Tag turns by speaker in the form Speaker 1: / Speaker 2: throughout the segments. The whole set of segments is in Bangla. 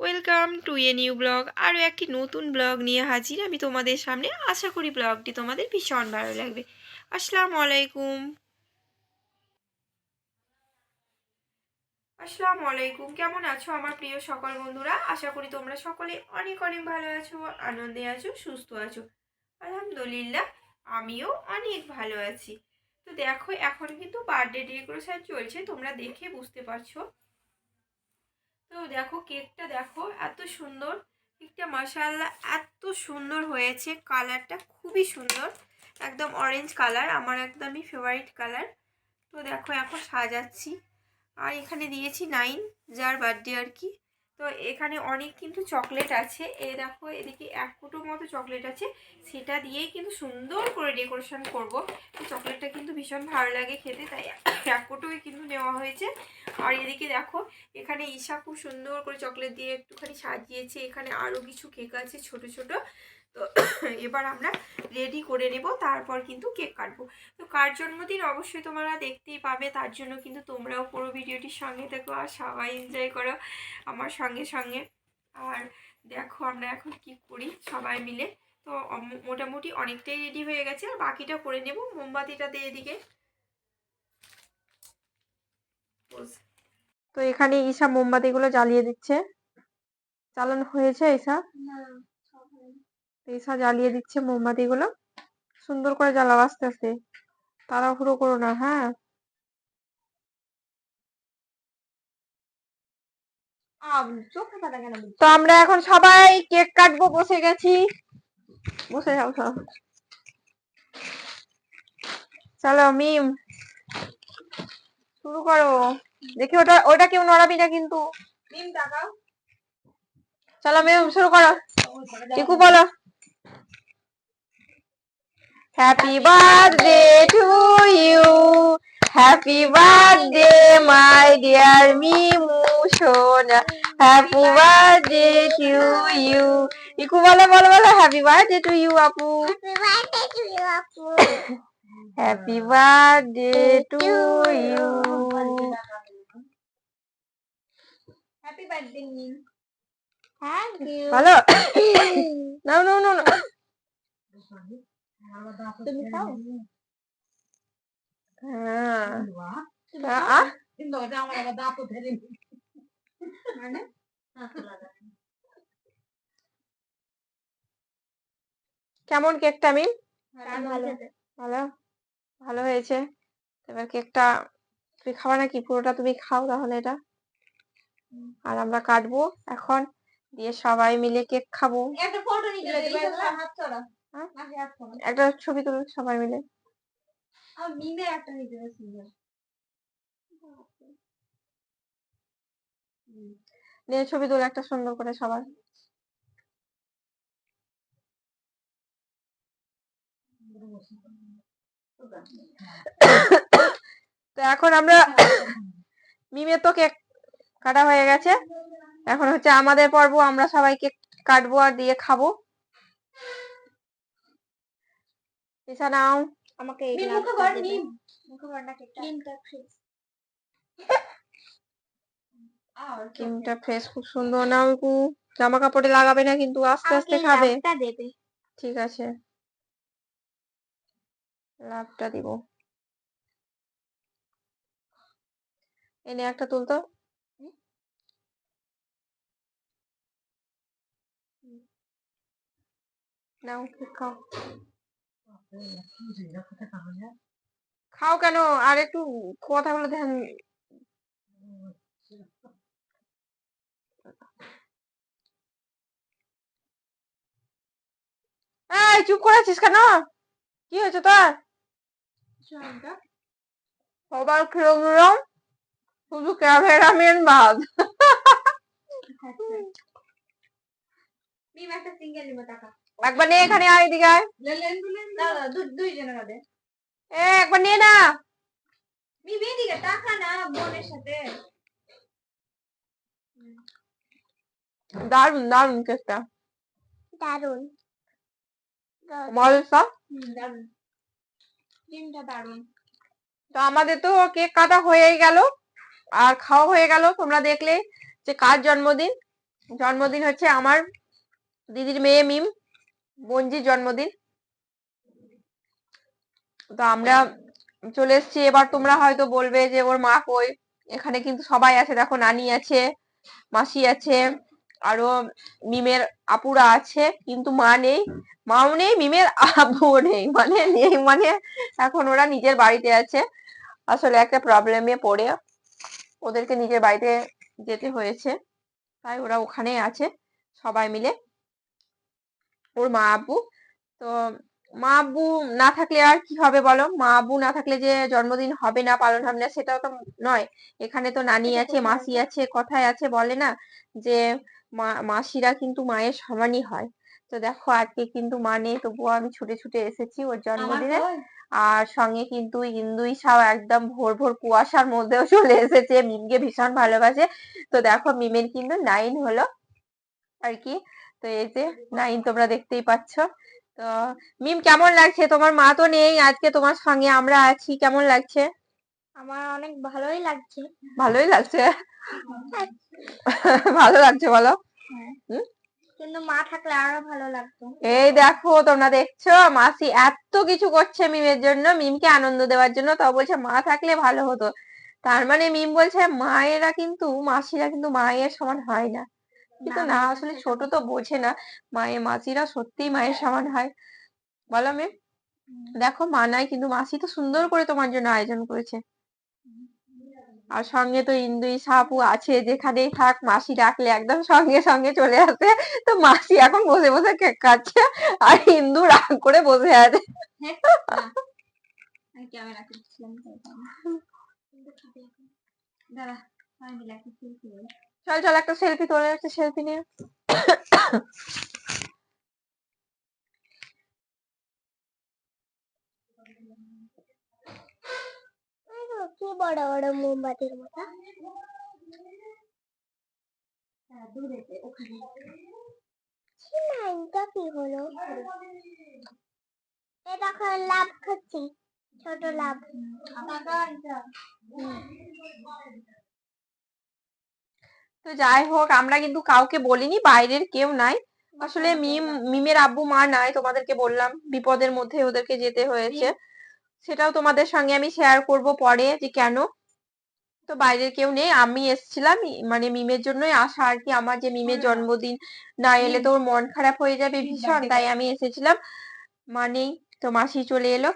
Speaker 1: Welcome to a new blog. আরও একটি নতুন ব্লগ নিয়ে হাজির আমি তোমাদের সামনে। আশা করি ব্লগটি তোমাদের ভীষণ ভালো লাগবে। আসসালামু আলাইকুম। আসসালামু আলাইকুম। কেমন আছো আমার প্রিয় সকল বন্ধুরা? আশা করি তোমরা সকলে অনেক অনেক ভালো আছো, আনন্দে আছো, সুস্থ আছো। আলহামদুলিল্লাহ, আমিও অনেক ভালো আছি। তো দেখো, এখন কিন্তু বার্থডে ডেকোরেশন চলছে, তোমরা দেখে বুঝতে পারছো। তো দেখো কেকটা, দেখো এত সুন্দর কেকটা, মাশাআল্লাহ এত সুন্দর হয়েছে। কালারটা খুবই সুন্দর, একদম অরেঞ্জ কালার, আমার একদমই ফেভারিট কালার। তো দেখো এখন সাজাচ্ছি। আর এখানে দিয়েছি 9, যার বার্থডে আর কি। তো এখানে অনেক কিন্তু চকলেট আছে, দেখো এদিকে 1 কোটো মতো চকলেট আছে, সেটা দিয়েই কিন্তু সুন্দর করে ডেকোরেশন করব। তো চকলেটটা কিন্তু ভীষণ ভালো লাগে খেতে, তাই 1 কোটোই কিন্তু নেওয়া হয়েছে। আর এদিকে দেখো, এখানে ঈশা খুব সুন্দর করে চকলেট দিয়ে একটুখানি সাজিয়েছে। এখানে আরও কিছু কেক আছে ছোট ছোট। তো এবার আমরা রেডি করে নেব, তারপর কিন্তু কেক কাটবো। তো কার জন্মদিন অবশ্যই তোমরা দেখতেই পাবে, তার জন্য কিন্তু তোমরাও পুরো ভিডিওটির সঙ্গে থেকো আর সবাই এনজয় করো আমার সঙ্গে সঙ্গে। আর দেখো আমরা এখন কি করি সবাই মিলে। তো মোটামুটি অনেকটাই রেডি হয়ে গেছে, আর বাকিটা করে নেব। মোমবাতিটা দিয়ে এদিকে। তো এখানে ঈশা মোমবাতিগুলো জ্বালিয়ে দিচ্ছে। চালানো হয়েছে ঈশা? ঈশা জ্বালিয়ে দিচ্ছে মোমবাতিগুলো। সুন্দর করে জ্বালাও, আস্তে আস্তে, তাড়াহুড়ো করো না, হ্যাঁ। তো আমরা এখন সবাই কেক কাটবো, বসে গেছি। বসে যাও সব। চলো মিম, শুরু করো। দেখি ওটা ওটা কেউ নড়াবি না কিন্তু। চলো মিম, শুরু করো। টিকু বলো, happy birthday to you, happy birthday my dear Mimu সোনা, happy birthday to you. Tiku বলো বলো বলো, হ্যাপি বার্থডে টু ইউ আপু, happy birthday to you. Happy birthday Mim. Thank you. ভালো। নাও নাও নাও। তুমি খাও? হ্যাঁ। কেমন কেকটা মিম? ভালো ভালো ভালো হয়েছে। এবার কেকটা তুমি খাবা নাকি? পুরোটা তুমি খাও তাহলে এটা, আর আমরা কাটবো এখন, দিয়ে সবাই মিলে কেক খাবো। একটা ছবি তুলো সবাই মিলে। নিয়ে ছবি তুলো একটা সুন্দর করে সবার। তো এখন আমরা, মিমের তো কেক কাটা হয়ে গেছে, এখন হচ্ছে আমাদের পর্ব। আমরা সবাই কেক কাটবো আর দিয়ে খাবো। পিছা নাও। আমাকে ক্রিমটা ফ্রেশ, খুব সুন্দর। নাও একটু, জামা কাপড়ে লাগাবে না কিন্তু, আস্তে আস্তে খাবে। ঠিক আছে, লাভটা দিব। এনে একটা তুলতো। নাও খাও। খাও কেন? আর একটু কথাগুলো ধ্যান। এই চুপ করে আছিস কেন? কি হয়েছে তোর? সবার খেয়ে গেলাম, শুধু ক্যামেরাম্যান বাদ। একবার নিয়ে এখানে আয়, এদিকে আয়। একবার নিয়ে না। দারুন দারুন কেকটা, দারুন মজা। তো আমাদের তো কেক কাটা হয়েই গেল আর খাওয়া হয়ে গেল। তোমরা দেখলে যে কার জন্মদিন, জন্মদিন হচ্ছে আমার দিদির মেয়ে মিম, বঞ্জির জন্মদিন। তো আমরা চলে এসেছি। এবার তোমরা হয়তো বলবে যে ওর মা কই। এখানে কিন্তু সবাই আছে, দেখো নানি আছে, মাসি আছে, আরো মিমের আপুরা আছে, কিন্তু মা নেই, মাও নেই, মিমের আব্বুও নেই, মানে নেই মানে এখন ওরা নিজের বাড়িতে আছে। আসলে একটা প্রবলেমে পড়ে ওদেরকে নিজের বাড়িতে যেতে হয়েছে, তাই ওরা ওখানেই আছে সবাই মিলে, ওর মা আব্বু। তো মা আব্বু না থাকলে আর কি হবে বলো, মা আব্বু না থাকলে যে জন্মদিন হবে না, পালন হবে না, সেটাও তো নয়। এখানে তো নানি আছে, মাসি আছে, কথায় আছে বলে না যে মাসিরা কিন্তু মায়ের সমানই হয়। তো দেখো আজকে কিন্তু মা নেই, তবুও আমি ছুটে ছুটে এসেছি ওর জন্মদিনে। আর সঙ্গে কিন্তু ইন্দুই সাও একদম ভোর ভোর কুয়াশার মধ্যেও চলে এসেছে, মিমকে ভীষণ ভালোবাসে। তো দেখো মিমের কিন্তু 9 হলো আর কি। তো এই যে 9 তোমরা দেখতেই পাচ্ছ। তো মিম কেমন লাগছে? তোমার মা তো নেই, আজকে তোমার সঙ্গে আমরা আছি, কেমন লাগছে?
Speaker 2: আমার অনেক ভালোই লাগছে।
Speaker 1: ভালোই লাগছে? ভালো লাগছে বলো।
Speaker 2: কিন্তু মা থাকলে আরো ভালো লাগতো।
Speaker 1: এই দেখো তোমরা দেখছো মাসি এত কিছু করছে মিমের জন্য, মিমকে আনন্দ দেওয়ার জন্য, তাও বলছে মা থাকলে ভালো হতো। তার মানে মিম বলছে মায়েরা কিন্তু, মাসিরা কিন্তু মায়ের সমান হয় না। কিন্তু না, আসলে ছোট তো বোঝে না, মাসিরা সত্যিই মায়ের সমান হয়। বলো মেম। দেখো মা নাই, কিন্তু মাসি তো সুন্দর করে তোমার জন্য আয়োজন করেছে। আর সঙ্গে তো ইন্দুই সাপু আছে, যেখানেই থাক মাসি ডাকলে একদম সঙ্গে সঙ্গে চলে আসে। তো মাসি এখন বসে বসে কেক খাচ্ছে, আর ইন্দু রাগ করে বসে আছে। চল চল একটা সেলফি তোলে, একটা সেলফি নিয়ে।
Speaker 2: কি বড় বড় মোমবাতির মতো। নাইনটা কি হলো? এই দেখো লাভ খাচ্ছি, ছোট লাভ।
Speaker 1: তো যাই হোক, আমরা কিন্তু কাউকে বলিনি, বাইরের কেউ নাই। আসলে মিমের আব্বু মা নাই, তোমাদেরকে বললাম বিপদের মধ্যে ওদেরকে যেতে হয়েছে। সেটাও তোমাদের সঙ্গে আমি শেয়ার করব পরে যে কেন। তো বাইরের কেউ নেই, আমি এসেছিলাম, মানে মিমের জন্যই আসা আর কি। আমার যে মিমের জন্মদিন, না এলে তো ওর মন খারাপ হয়ে যাবে ভীষণ, তাই আমি এসেছিলাম। মা নেই, তো মাসি চলে এলো।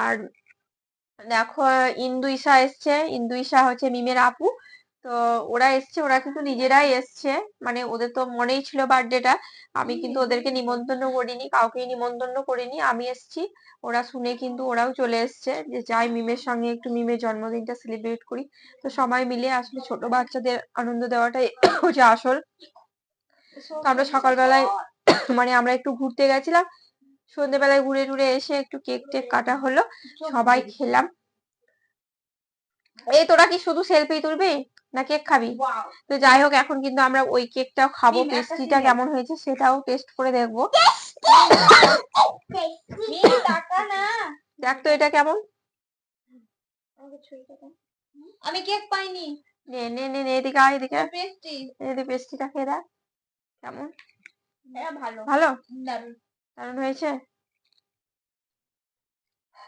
Speaker 1: আর দেখো ইন্দু ঈশা এসছে, ইন্দু ঈশা হচ্ছে মিমের আপু। তো ওরা এসছে, ওরা কিন্তু নিজেরাই এসছে, মানে ওদের তো মনেই ছিল বার্থডেটা। আমি কিন্তু ওদেরকে নিমন্ত্রণ করিনি, কাউকেই নিমন্ত্রণ করিনি, আমি এসছি। ওরা শুনে কিন্তু ওরাও চলে এসছে যে যাই মিমের সঙ্গে একটু মিমের জন্মদিনটা সেলিব্রেট করি। তো সবাই মিলে আসলে ছোট বাচ্চাদের আনন্দ দেওয়াটাই হচ্ছে আসল। তো আমরা সকালবেলায় মানে আমরা একটু ঘুরতে গেছিলাম, সন্ধ্যেবেলায় ঘুরে টুরে এসে একটু কেক টেক কাটা হলো, সবাই খেলাম। এই তোরা কি শুধু সেলফি তুলবি না কেক খাবি? তো যাই হোক, এখন কিন্তু আমরা ওই কেকটাও খাবো, পেস্ট্রিটা কেমন হয়েছে সেটাও টেস্ট করে দেখবো। দেখ তো এটা কেমন।
Speaker 2: আমি কেক পাইনি।
Speaker 1: নে নে নে নে, এদিকে আয়, এদিকে এদিকে পেস্ট্রিটা খেয়ে দেখ কেমন।
Speaker 2: ভালো
Speaker 1: ভালো,
Speaker 2: দারুণ
Speaker 1: দারুণ হয়েছে।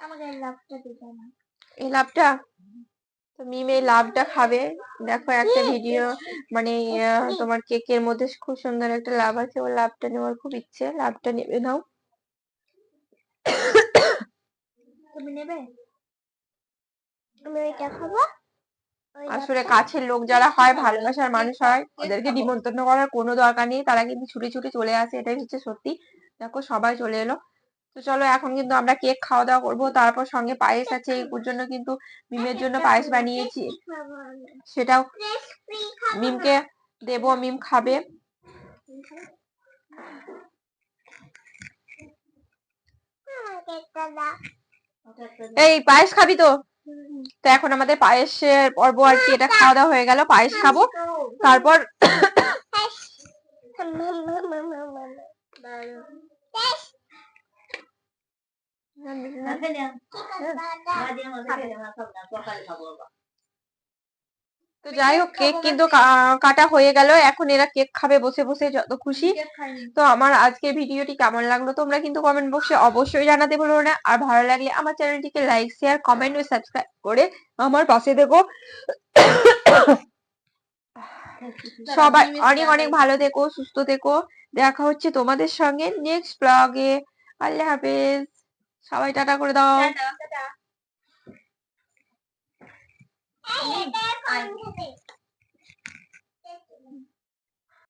Speaker 2: আমাকে লাভটা দিতে না।
Speaker 1: এই লাভটা, তো মিম এই লাভটা খাবে। দেখো একটা ভিডিও, মানে তোমার কেকের মধ্যে খুব সুন্দর একটা লাভ আছে, ওই লাভটা নেওয়ার খুব ইচ্ছে, লাভটা নেবে নাও।
Speaker 2: তুমি নেবে? আমি ওইটা খাবো।
Speaker 1: আসলে কাছের লোক যারা হয়, ভালোবাসার মানুষ হয়, ওদেরকে নিমন্ত্রণ করার কোনো দরকার নেই, তারা কিন্তু ছুটে ছুটে চলে আসে, এটাই হচ্ছে সত্যি। দেখো সবাই চলে এলো। তো চলো এখন কিন্তু আমরা কেক খাওয়া দাওয়া করবো, তারপর সঙ্গে পায়েস আছে, ওর জন্য কিন্তু মিমের জন্য পায়েস বানিয়েছি, সেটাও মিমকে দেবো, মিম খাবে। এই পায়েস খাবি তো? তো এখন আমাদের পায়েসের পর্ব আর কি, এটা খাওয়া দাওয়া হয়ে গেল, পায়েস খাবো তারপর।
Speaker 3: তো যাই হোক, কেক কিন্তু কাটা হয়ে গেল। এখন এরা কেক খাবে বসে বসে, যত খুশি।
Speaker 2: কেক খাইনি।
Speaker 3: তো আমার আজকের ভিডিওটি কেমন লাগলো তোমরা কিন্তু কমেন্ট বক্সে অবশ্যই জানাতে ভুলো না। আর ভালো লাগলে আমার চ্যানেলটিকে লাইক, শেয়ার, কমেন্ট ও সাবস্ক্রাইব করে আমার পাশে থেকো। সবাই অনেক অনেক ভালো থেকো, সুস্থ থেকো। দেখা হচ্ছে তোমাদের সঙ্গে নেক্সট ব্লগে। আল্লাহ হাফেজ। সবাই টাটা করে দাও।
Speaker 2: টাটা।